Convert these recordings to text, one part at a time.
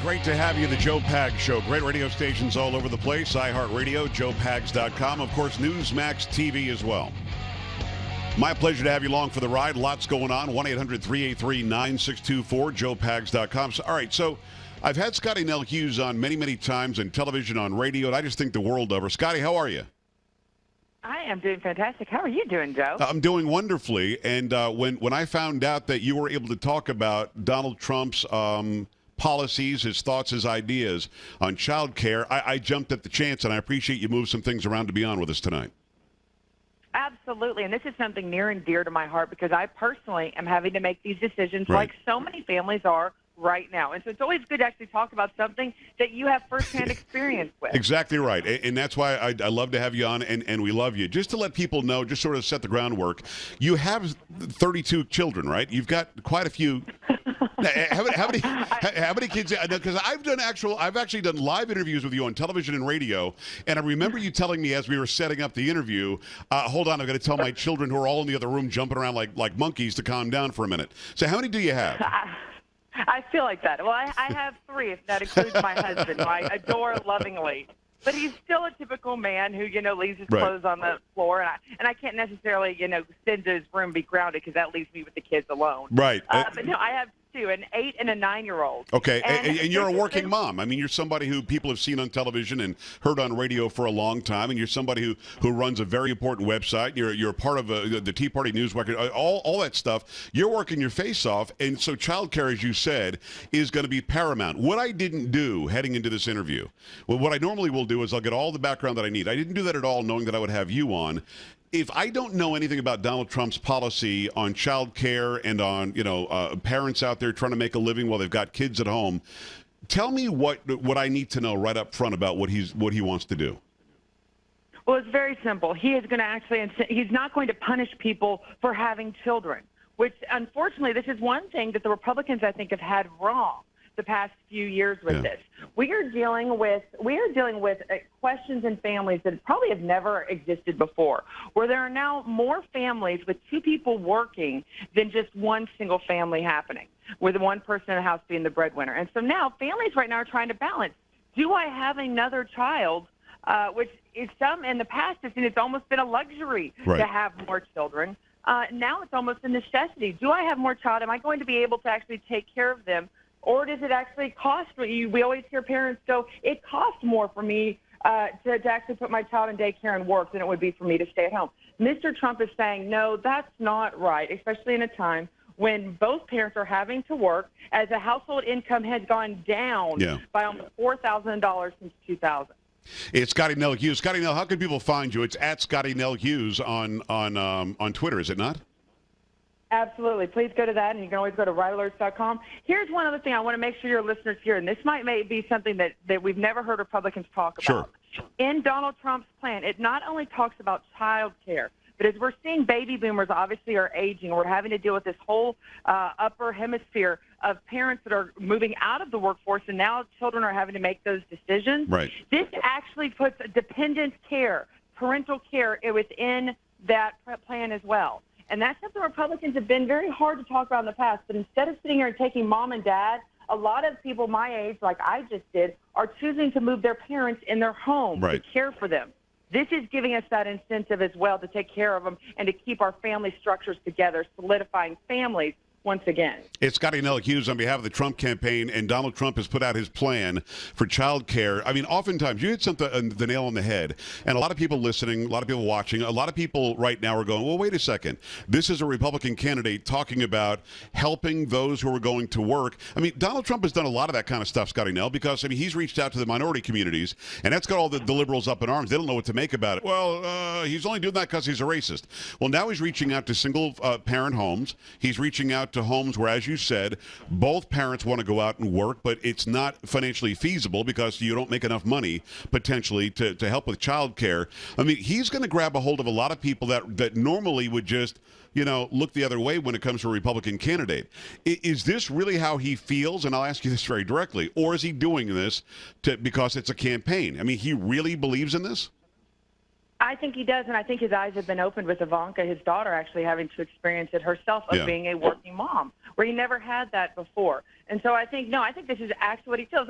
Great to have you, the Joe Pags Show. Great radio stations all over the place. iHeartRadio, joepags.com. Of course, Newsmax TV as well. My pleasure to have you along for the ride. Lots going on. 1-800-383-9624, joepags.com. All right, so I've had Scottie Nell Hughes on many, many times on television, on radio, and I just think the world of her. Scottie, how are you? I am doing fantastic. How are you doing, Joe? I'm doing wonderfully. And when I found out that you were able to talk about Donald Trump's policies, his thoughts, his ideas on child care, I jumped at the chance, and I appreciate you moved some things around to be on with us tonight. Absolutely, and this is something near and dear to my heart because I personally am having to make these decisions Right. like so many families are right now. And so it's always good to actually talk about something that you have firsthand experience with. Exactly right. And that's why I love to have you on, and we love you. Just to let people know, just sort of set the groundwork, you have 32 children, right? You've got quite a few. How many kids? Because I've actually done live interviews with you on television and radio, and I remember you telling me as we were setting up the interview, hold on, I'm going to tell my children who are all in the other room jumping around like monkeys to calm down for a minute. So how many do you have? I feel like that. Well, I have 3, if that includes my husband, who I adore lovingly. But he's still a typical man who, leaves his clothes on the floor. And I can't necessarily, send to his room and be grounded because that leaves me with the kids alone. Right. But no, I have 2, an 8 and a 9-year-old. Okay, and you're a working mom. I mean, you're somebody who people have seen on television and heard on radio for a long time, and you're somebody who runs a very important website. You're part of the Tea Party News record, all that stuff. You're working your face off, and so childcare, as you said, is going to be paramount. What I didn't do heading into this interview, well, what I normally will do is I'll get all the background that I need. I didn't do that at all, knowing that I would have you on. If I don't know anything about Donald Trump's policy on child care and on, parents out there trying to make a living while they've got kids at home, tell me what I need to know right up front about what he wants to do. Well, it's very simple. He is going to he's not going to punish people for having children, which unfortunately, this is one thing that the Republicans, I think, have had wrong the past few years with this. We are dealing with questions in families that probably have never existed before, where there are now more families with 2 people working than just one single family happening, with one person in the house being the breadwinner. And so now families right now are trying to balance, do I have another child, which is some in the past, it's almost been a luxury to have more children. Now it's almost a necessity. Do I have more child? Am I going to be able to actually take care of them? Or does it actually cost me? We always hear parents go, it costs more for me to actually put my child in daycare and work than it would be for me to stay at home. Mr. Trump is saying, no, that's not right, especially in a time when both parents are having to work as the household income has gone down by almost $4,000 since 2000. It's Scottie Nell Hughes. Scottie Nell, how can people find you? It's at Scottie Nell Hughes on Twitter, is it not? Absolutely. Please go to that, and you can always go to rightalerts.com. Here's one other thing I want to make sure your listeners hear, and this might be something that we've never heard Republicans talk about. Sure. In Donald Trump's plan, it not only talks about child care, but as we're seeing baby boomers obviously are aging, we're having to deal with this whole upper hemisphere of parents that are moving out of the workforce, and now children are having to make those decisions. Right. This actually puts dependent care, parental care within that plan as well. And that's something Republicans have been very hard to talk about in the past. But instead of sitting here and taking mom and dad, a lot of people my age, like I just did, are choosing to move their parents in their home to care for them. This is giving us that incentive as well to take care of them and to keep our family structures together, solidifying families once again. It's Scottie Nell Hughes on behalf of the Trump campaign, and Donald Trump has put out his plan for child care. I mean, oftentimes, you hit the nail on the head, and a lot of people listening, a lot of people watching, a lot of people right now are going, well, wait a second. This is a Republican candidate talking about helping those who are going to work. I mean, Donald Trump has done a lot of that kind of stuff, Scottie Nell, because, I mean, he's reached out to the minority communities, and that's got all the liberals up in arms. They don't know what to make about it. Well, he's only doing that because he's a racist. Well, now he's reaching out to single-parent homes. He's reaching out to homes where, as you said, both parents want to go out and work, but it's not financially feasible because you don't make enough money potentially to help with child care. I mean, he's going to grab a hold of a lot of people that normally would just, look the other way when it comes to a Republican candidate. Is this really how he feels? And I'll ask you this very directly. Or is he doing this because it's a campaign? I mean, he really believes in this? I think he does, and I think his eyes have been opened with Ivanka, his daughter, actually having to experience it herself of being a working mom, where he never had that before. And so I think this is actually what he feels.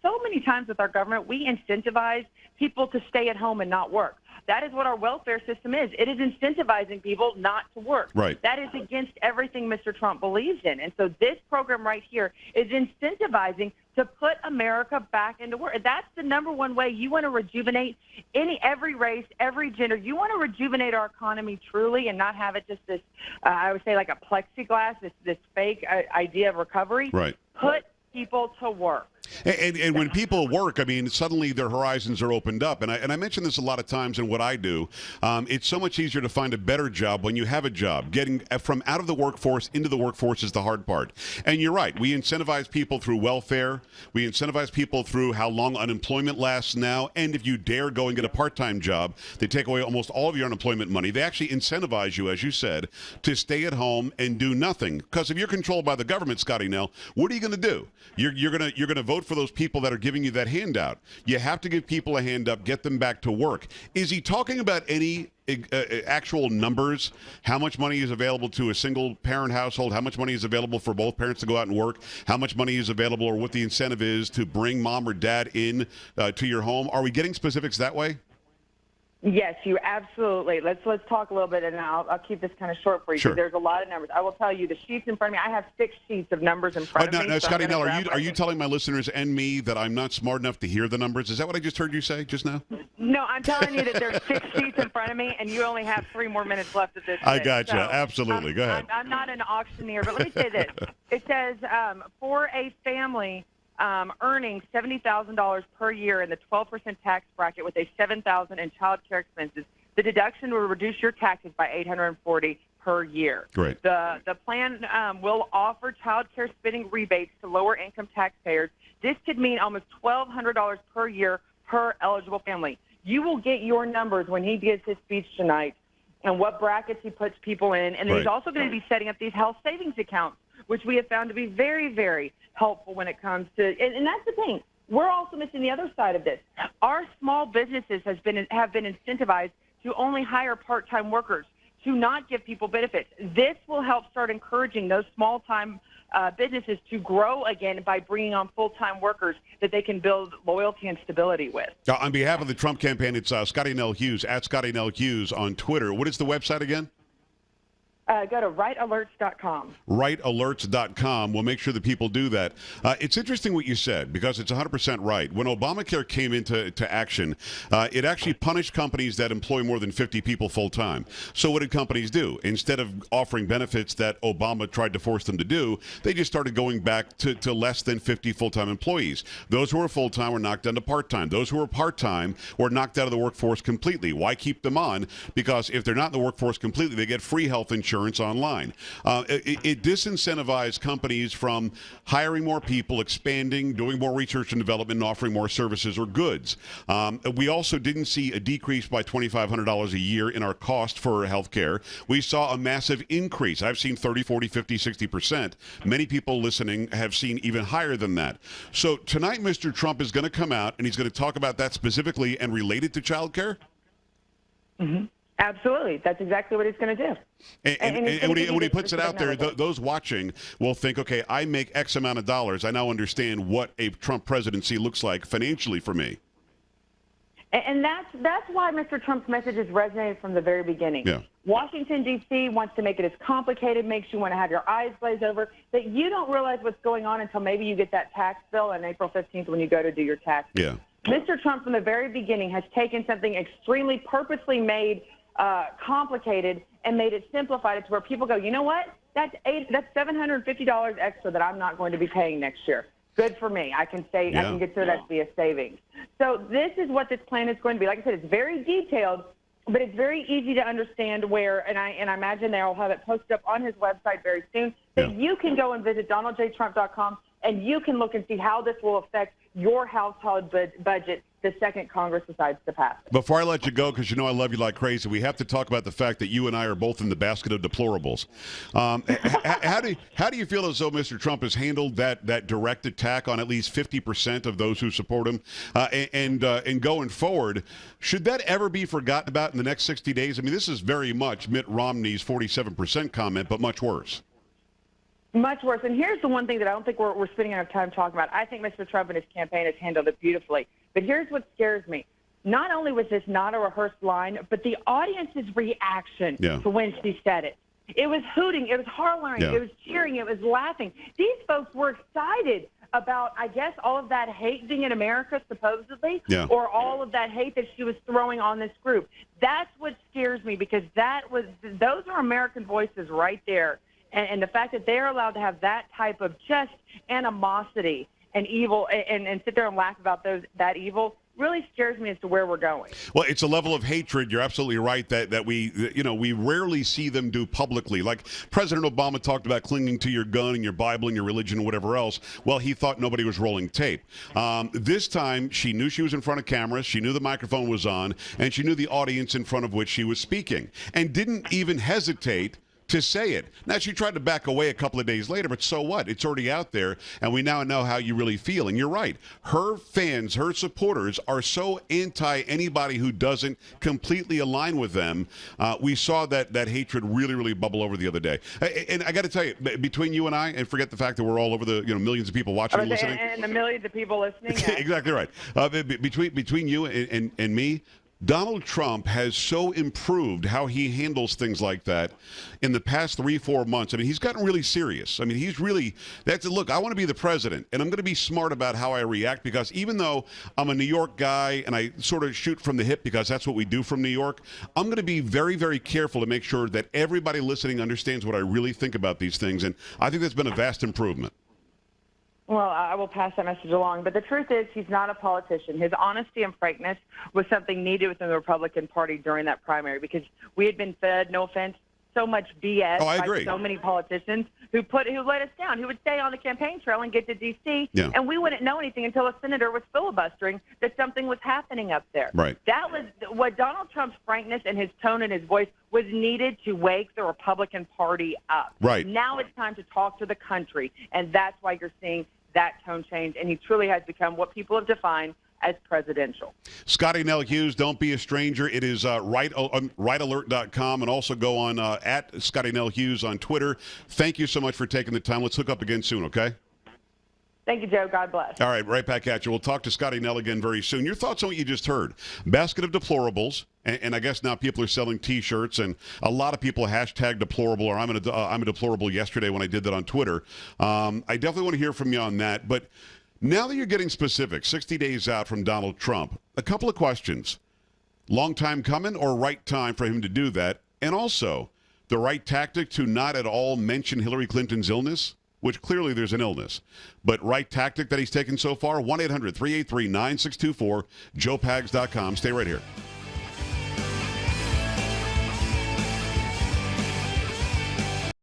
So many times with our government, we incentivize people to stay at home and not work. That is what our welfare system is. It is incentivizing people not to work. Right. That is against everything Mr. Trump believes in. And so this program right here is incentivizing to put America back into work. That's the number one way you want to rejuvenate every race, every gender. You want to rejuvenate our economy truly and not have it just this, I would say, like a plexiglass, this fake idea of recovery. Right. Put people to work. And when people work, I mean, suddenly their horizons are opened up. And I mention this a lot of times in what I do. It's so much easier to find a better job when you have a job. Getting from out of the workforce into the workforce is the hard part. And you're right. We incentivize people through welfare. We incentivize people through how long unemployment lasts now. And if you dare go and get a part-time job, they take away almost all of your unemployment money. They actually incentivize you, as you said, to stay at home and do nothing. Because if you're controlled by the government, Scottie Nell, what are you going to do? You're going to vote for those people that are giving you that handout. You have to give people a hand up, get them back to work. Is he talking about any actual numbers? How much money is available to a single parent household? How much money is available for both parents to go out and work? How much money is available, or what the incentive is to bring mom or dad in to your home? Are we getting specifics that way? Yes, you absolutely. Let's talk a little bit, and I'll keep this kind of short for you. Sure. There's a lot of numbers. I will tell you the sheets in front of me. I have 6 sheets of numbers in front of me. Now, so Scottie Nell, are you telling my listeners and me that I'm not smart enough to hear the numbers? Is that what I just heard you say just now? No, I'm telling you that there's 6 sheets in front of me, and you only have 3 more minutes left of this. I got you. So, Absolutely. Go ahead. I'm not an auctioneer, but let me say this. It says for a family earning $70,000 per year in the 12% tax bracket with a $7,000 in child care expenses, the deduction will reduce your taxes by $840 per year. Great. The plan will offer child care spending rebates to lower income taxpayers. This could mean almost $1,200 per year per eligible family. You will get your numbers when he gives his speech tonight and what brackets he puts people in. And he's also going to be setting up these health savings accounts, which we have found to be very, very helpful when it comes to, and that's the thing. We're also missing the other side of this. Our small businesses have been incentivized to only hire part-time workers, to not give people benefits. This will help start encouraging those small-time businesses to grow again by bringing on full-time workers that they can build loyalty and stability with. On behalf of the Trump campaign, it's Scottie Nell Hughes, at Scottie Nell Hughes on Twitter. What is the website again? Go to rightalerts.com. Rightalerts.com. We'll make sure that people do that. It's interesting what you said, because it's 100% right. When Obamacare came into action, it actually punished companies that employ more than 50 people full-time. So what did companies do? Instead of offering benefits that Obama tried to force them to do, they just started going back to less than 50 full-time employees. Those who were full-time were knocked down to part-time. Those who were part-time were knocked out of the workforce completely. Why keep them on? Because if they're not in the workforce completely, they get free health insurance online. It disincentivized companies from hiring more people, expanding, doing more research and development, and offering more services or goods. We also didn't see a decrease by $2,500 a year in our cost for health care. We saw a massive increase. I've seen 30, 40, 50, 60%. Many people listening have seen even higher than that. So tonight, Mr. Trump is going to come out and he's going to talk about that specifically and relate it to child care? Mm-hmm. Absolutely. That's exactly what he's going to do. And when he puts it out there, those watching will think, okay, I make X amount of dollars. I now understand what a Trump presidency looks like financially for me. And that's why Mr. Trump's message has resonated from the very beginning. Yeah. Washington, D.C. wants to make it as complicated, makes you want to have your eyes glazed over, that you don't realize what's going on until maybe you get that tax bill on April 15th when you go to do your taxes. Yeah. Mr. Trump, from the very beginning, has taken something extremely purposely made complicated and made it simplified to where people go, you know what? That's $750 extra that I'm not going to be paying next year. Good for me. I can say I can consider that to be a savings. So this is what this plan is going to be. Like I said, it's very detailed, but it's very easy to understand where, and I imagine they'll have it posted up on his website very soon, that you can go and visit donaldjtrump.com and you can look and see how this will affect your household budget the second Congress decides to pass it. Before I let you go, because you know I love you like crazy, we have to talk about the fact that you and I are both in the basket of deplorables. How do you feel as though Mr. Trump has handled that direct attack on at least 50% of those who support him? And going forward, should that ever be forgotten about in the next 60 days? I mean, this is very much Mitt Romney's 47% comment, but much worse. Much worse. And here's the one thing that I don't think we're spending enough time talking about. I think Mr. Trump and his campaign has handled it beautifully. But here's what scares me. Not only was this not a rehearsed line, but the audience's reaction to when she said it. It was hooting. It was hollering. It was cheering. It was laughing. These folks were excited about, I guess, all of that hate being in America, supposedly, or all of that hate that she was throwing on this group. That's what scares me, because those are American voices right there. And the fact that they're allowed to have that type of just animosity and evil and sit there and laugh about that evil really scares me as to where we're going. Well, it's a level of hatred. You're absolutely right that we rarely see them do publicly. Like President Obama talked about clinging to your gun and your Bible and your religion and whatever else. Well, he thought nobody was rolling tape. This time, she knew she was in front of cameras. She knew the microphone was on, and she knew the audience in front of which she was speaking, and didn't even hesitate to say it. Now, she tried to back away a couple of days later, but so what? It's already out there, and we now know how you really feel. And you're right. Her fans, her supporters are so anti anybody who doesn't completely align with them. We saw that hatred really, really bubble over the other day. And I got to tell you, between you and I, and forget the fact that we're all over the millions of people watching and listening. And the millions of people listening. Exactly right. Between you and me, Donald Trump has so improved how he handles things like that in the past 3-4 months. I mean, he's gotten really serious. I mean, look, I want to be the president, and I'm going to be smart about how I react, because even though I'm a New York guy and I sort of shoot from the hip because that's what we do from New York, I'm going to be very, very careful to make sure that everybody listening understands what I really think about these things. And I think that's been a vast improvement. Well, I will pass that message along. But the truth is, he's not a politician. His honesty and frankness was something needed within the Republican Party during that primary, because we had been fed, no offense, so much BS by so many politicians who let us down, who would stay on the campaign trail and get to D.C., and we wouldn't know anything until a senator was filibustering that something was happening up there. Right. That was what Donald Trump's frankness and his tone and his voice was needed to wake the Republican Party up. Right. Now it's time to talk to the country, and that's why you're seeing that tone change, and he truly has become what people have defined as presidential. Scottie Nell Hughes, don't be a stranger. It is rightalert.com, and also go on at Scottie Nell Hughes on Twitter. Thank you so much for taking the time. Let's hook up again soon, okay? Thank you, Joe. God bless. All right, right back at you. We'll talk to Scottie Nell again very soon. Your thoughts on what you just heard? Basket of deplorables, and I guess now people are selling T-shirts, and a lot of people hashtag deplorable, or I'm a deplorable yesterday when I did that on Twitter. I definitely want to hear from you on that. But now that you're getting specific, 60 days out from Donald Trump, a couple of questions. Long time coming, or right time for him to do that? And also, the right tactic to not at all mention Hillary Clinton's illness, which clearly there's an illness. But right tactic that he's taken so far, 1-800-383-9624, joepags.com. Stay right here.